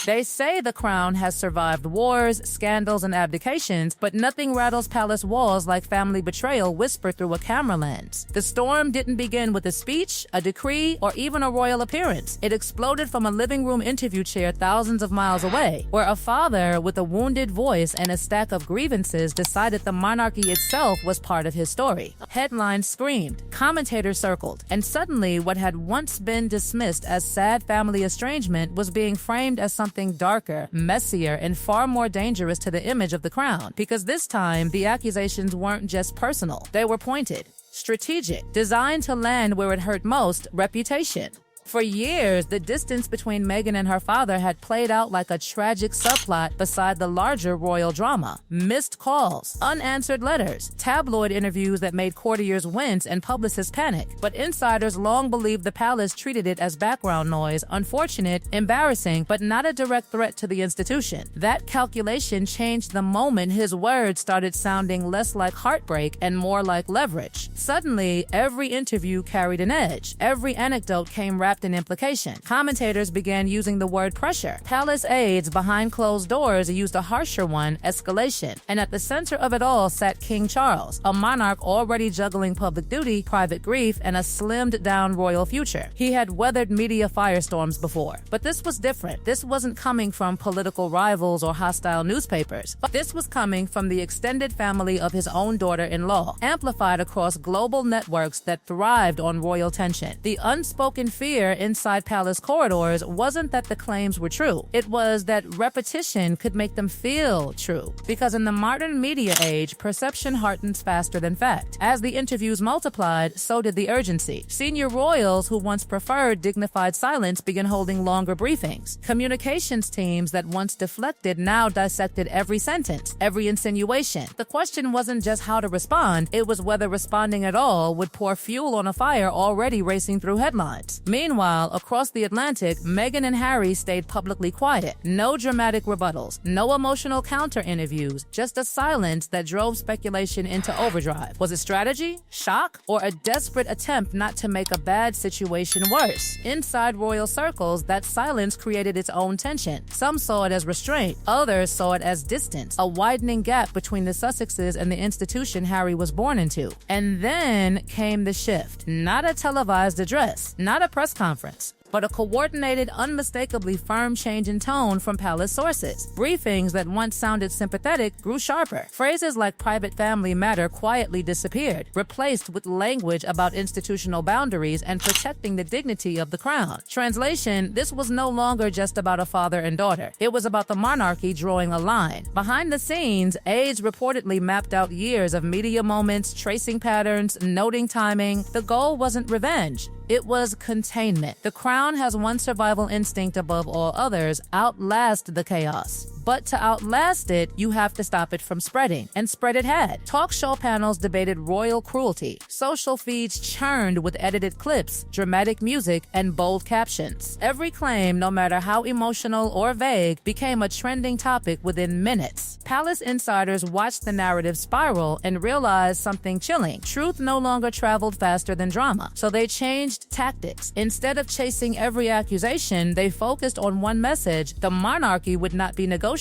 They say the crown has survived wars, scandals, and abdications, but nothing rattles palace walls like family betrayal whispered through a camera lens. The storm didn't begin with a speech, a decree, or even a royal appearance. It exploded from a living room interview chair thousands of miles away, where a father with a wounded voice and a stack of grievances decided the monarchy itself was part of his story. Headlines screamed, commentators circled, and suddenly what had once been dismissed as sad family estrangement was being framed as something darker, messier, and far more dangerous to the image of the crown, because this time the accusations weren't just personal. They were pointed, strategic, designed to land where it hurt most: reputation. For years, the distance between Meghan and her father had played out like a tragic subplot beside the larger royal drama. Missed calls, unanswered letters, tabloid interviews that made courtiers wince and publicists panic. But insiders long believed the palace treated it as background noise, unfortunate, embarrassing, but not a direct threat to the institution. That calculation changed the moment his words started sounding less like heartbreak and more like leverage. Suddenly, every interview carried an edge. Every anecdote came wrapped in implication. Commentators began using the word pressure. Palace aides behind closed doors used a harsher one: escalation. And at the center of it all sat King Charles, a monarch already juggling public duty, private grief, and a slimmed-down royal future. He had weathered media firestorms before. But this was different. This wasn't coming from political rivals or hostile newspapers. This was coming from the extended family of his own daughter-in-law, amplified across global networks that thrived on royal tension. The unspoken fear inside palace corridors wasn't that the claims were true. It was that repetition could make them feel true. Because in the modern media age, perception hardens faster than fact. As the interviews multiplied, so did the urgency. Senior royals who once preferred dignified silence began holding longer briefings. Communications teams that once deflected now dissected every sentence, every insinuation. The question wasn't just how to respond, it was whether responding at all would pour fuel on a fire already racing through headlines. Meanwhile, across the Atlantic, Meghan and Harry stayed publicly quiet. No dramatic rebuttals, no emotional counter-interviews, just a silence that drove speculation into overdrive. Was it strategy, shock, or a desperate attempt not to make a bad situation worse? Inside royal circles, that silence created its own tension. Some saw it as restraint, others saw it as distance, a widening gap between the Sussexes and the institution Harry was born into. And then came the shift. Not a televised address, not a press conference, but a coordinated, unmistakably firm change in tone from palace sources. Briefings that once sounded sympathetic grew sharper. Phrases like private family matter quietly disappeared, replaced with language about institutional boundaries and protecting the dignity of the crown. Translation: this was no longer just about a father and daughter. It was about the monarchy drawing a line. Behind the scenes, aides reportedly mapped out years of media moments, tracing patterns, noting timing. The goal wasn't revenge. It was containment. The crown has one survival instinct above all others: outlast the chaos. But to outlast it, you have to stop it from spreading. And spread it had. Talk show panels debated royal cruelty. Social feeds churned with edited clips, dramatic music, and bold captions. Every claim, no matter how emotional or vague, became a trending topic within minutes. Palace insiders watched the narrative spiral and realized something chilling. Truth no longer traveled faster than drama. So they changed tactics. Instead of chasing every accusation, they focused on one message: the monarchy would not be negotiated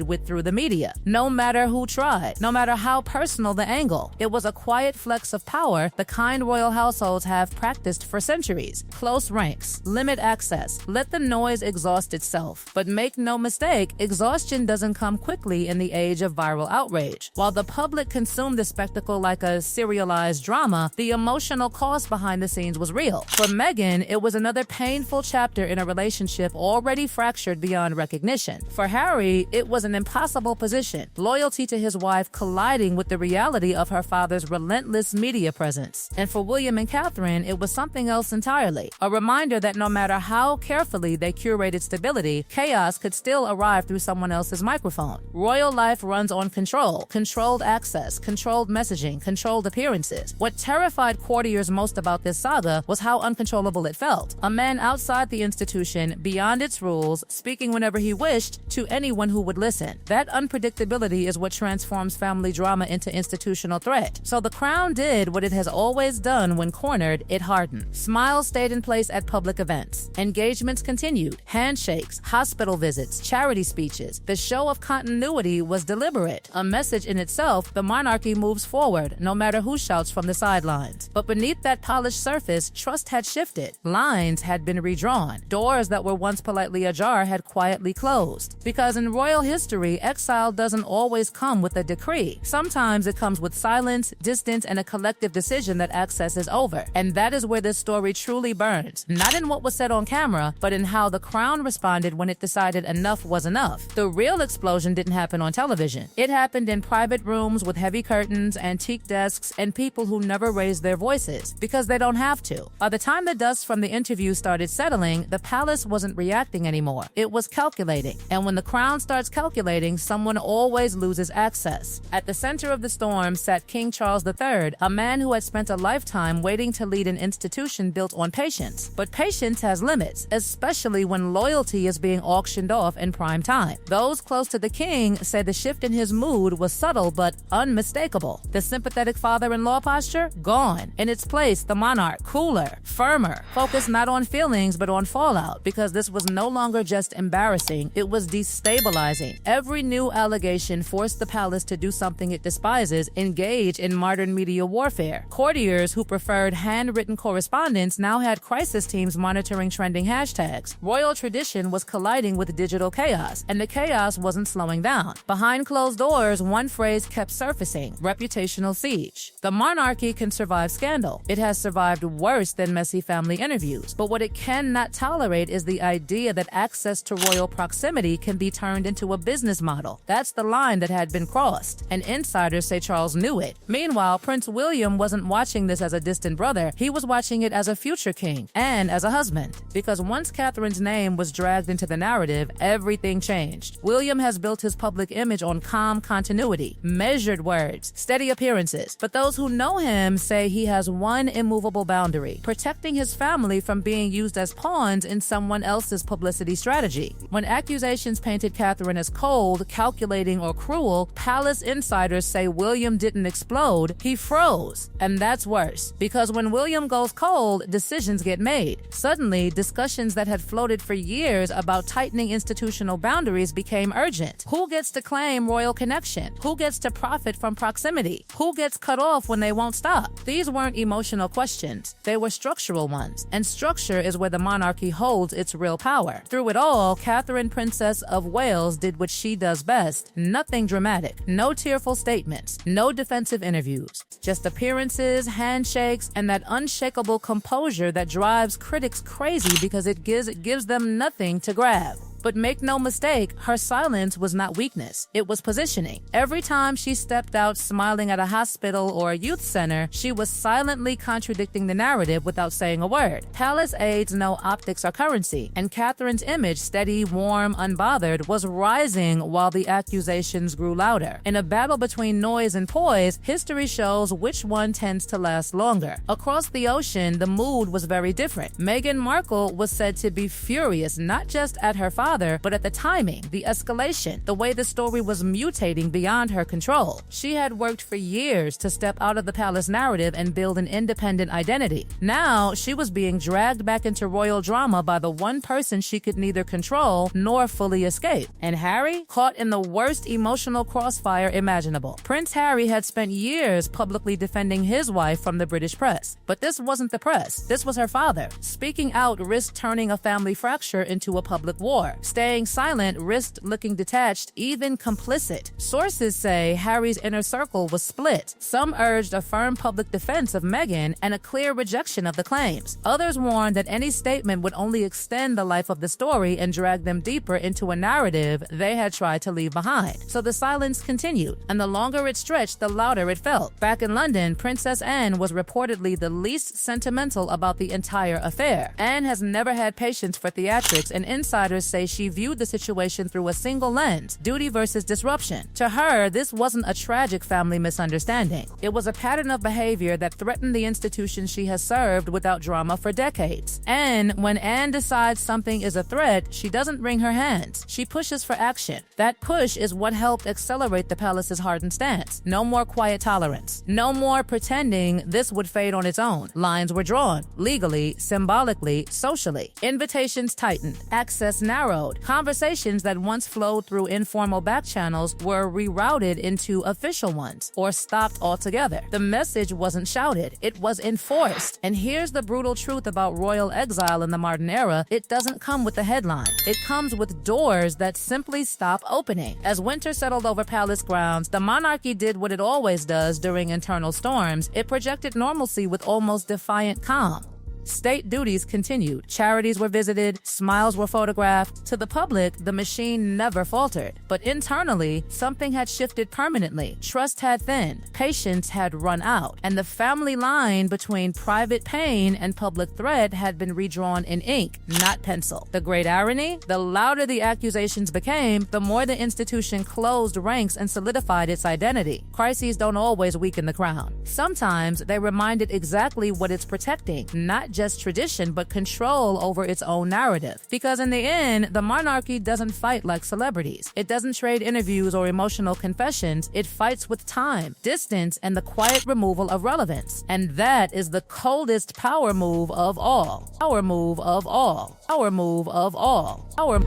with through the media, no matter who tried, no matter how personal the angle. It was a quiet flex of power, the kind royal households have practiced for centuries. Close ranks, limit access, let the noise exhaust itself. But make no mistake, exhaustion doesn't come quickly in the age of viral outrage. While the public consumed the spectacle like a serialized drama, the emotional cost behind the scenes was real. For Meghan, it was another painful chapter in a relationship already fractured beyond recognition. For Harry, it was an impossible position, loyalty to his wife colliding with the reality of her father's relentless media presence. And for William and Catherine, it was something else entirely, a reminder that no matter how carefully they curated stability, chaos could still arrive through someone else's microphone. Royal life runs on control, controlled access, controlled messaging, controlled appearances. What terrified courtiers most about this saga was how uncontrollable it felt. A man outside the institution, beyond its rules, speaking whenever he wished to anyone who would listen. That unpredictability is what transforms family drama into institutional threat. So the crown did what it has always done when cornered, it hardened. Smiles stayed in place at public events. Engagements continued. Handshakes, hospital visits, charity speeches. The show of continuity was deliberate. A message in itself, the monarchy moves forward, no matter who shouts from the sidelines. But beneath that polished surface, trust had shifted. Lines had been redrawn. Doors that were once politely ajar had quietly closed. Because in royal history, exile doesn't always come with a decree. Sometimes it comes with silence, distance, and a collective decision that access is over. And that is where this story truly burns. Not in what was said on camera, but in how the crown responded when it decided enough was enough. The real explosion didn't happen on television. It happened in private rooms with heavy curtains, antique desks, and people who never raised their voices, because they don't have to. By the time the dust from the interview started settling, the palace wasn't reacting anymore. It was calculating. And when the crown starts calculating, someone always loses access. At the center of the storm sat King Charles III, a man who had spent a lifetime waiting to lead an institution built on patience. But patience has limits, especially when loyalty is being auctioned off in prime time. Those close to the king say the shift in his mood was subtle but unmistakable. The sympathetic father-in-law posture? Gone. In its place, the monarch, cooler, firmer, focused not on feelings but on fallout, because this was no longer just embarrassing, it was destabilizing. Every new allegation forced the palace to do something it despises, engage in modern media warfare. Courtiers who preferred handwritten correspondence now had crisis teams monitoring trending hashtags. Royal tradition was colliding with digital chaos, and the chaos wasn't slowing down. Behind closed doors, one phrase kept surfacing: reputational siege. The monarchy can survive scandal. It has survived worse than messy family interviews. But what it cannot tolerate is the idea that access to royal proximity can be turned into a business model. That's the line that had been crossed, and insiders say Charles knew it. Meanwhile, Prince William wasn't watching this as a distant brother. He was watching it as a future king and as a husband. Because once Catherine's name was dragged into the narrative, everything changed. William has built his public image on calm continuity, measured words, steady appearances. But those who know him say he has one immovable boundary: protecting his family from being used as pawns in someone else's publicity strategy. When accusations painted Catherine as cold, calculating, or cruel, palace insiders say William didn't explode, he froze. And that's worse, because when William goes cold, decisions get made. Suddenly, discussions that had floated for years about tightening institutional boundaries became urgent. Who gets to claim royal connection? Who gets to profit from proximity? Who gets cut off when they won't stop? These weren't emotional questions. They were structural ones. And structure is where the monarchy holds its real power. Through it all, Catherine, Princess of Wales, did what she does best. Nothing dramatic. No tearful statements. No defensive interviews. Just appearances, handshakes, and that unshakable composure that drives critics crazy because it gives them nothing to grab. But make no mistake, her silence was not weakness. It was positioning. Every time she stepped out smiling at a hospital or a youth center, she was silently contradicting the narrative without saying a word. Palace aides know optics are currency, and Catherine's image, steady, warm, unbothered, was rising while the accusations grew louder. In a battle between noise and poise, history shows which one tends to last longer. Across the ocean, the mood was very different. Meghan Markle was said to be furious, not just at her father, but at the timing, the escalation, the way the story was mutating beyond her control. She had worked for years to step out of the palace narrative and build an independent identity. Now, she was being dragged back into royal drama by the one person she could neither control nor fully escape. And Harry, caught in the worst emotional crossfire imaginable. Prince Harry had spent years publicly defending his wife from the British press. But this wasn't the press. This was her father. Speaking out risked turning a family fracture into a public war. Staying silent risked looking detached, even complicit. Sources say Harry's inner circle was split. Some urged a firm public defense of Meghan and a clear rejection of the claims. Others warned that any statement would only extend the life of the story and drag them deeper into a narrative they had tried to leave behind. So the silence continued, and the longer it stretched, the louder it felt. Back in London, Princess Anne was reportedly the least sentimental about the entire affair. Anne has never had patience for theatrics, and insiders say she viewed the situation through a single lens: duty versus disruption. To her, this wasn't a tragic family misunderstanding. It was a pattern of behavior that threatened the institution she has served without drama for decades. And when Anne decides something is a threat, she doesn't wring her hands. She pushes for action. That push is what helped accelerate the palace's hardened stance. No more quiet tolerance. No more pretending this would fade on its own. Lines were drawn, legally, symbolically, socially. Invitations tightened, access narrowed. Conversations that once flowed through informal back channels were rerouted into official ones, or stopped altogether. The message wasn't shouted, it was enforced. And here's the brutal truth about royal exile in the modern era: it doesn't come with the headline. It comes with doors that simply stop opening. As winter settled over palace grounds, the monarchy did what it always does during internal storms. It projected normalcy with almost defiant calm. State duties continued. Charities were visited, smiles were photographed. To the public, the machine never faltered. But internally, something had shifted permanently. Trust had thinned, patience had run out, and the family line between private pain and public threat had been redrawn in ink, not pencil. The great irony? The louder the accusations became, the more the institution closed ranks and solidified its identity. Crises don't always weaken the crown. Sometimes they remind it exactly what it's protecting, not just tradition, but control over its own narrative. Because in the end, the monarchy doesn't fight like celebrities. It doesn't trade interviews or emotional confessions. It fights with time, distance, and the quiet removal of relevance. And that is the coldest power move of all. Power move of all. Power move of all. Power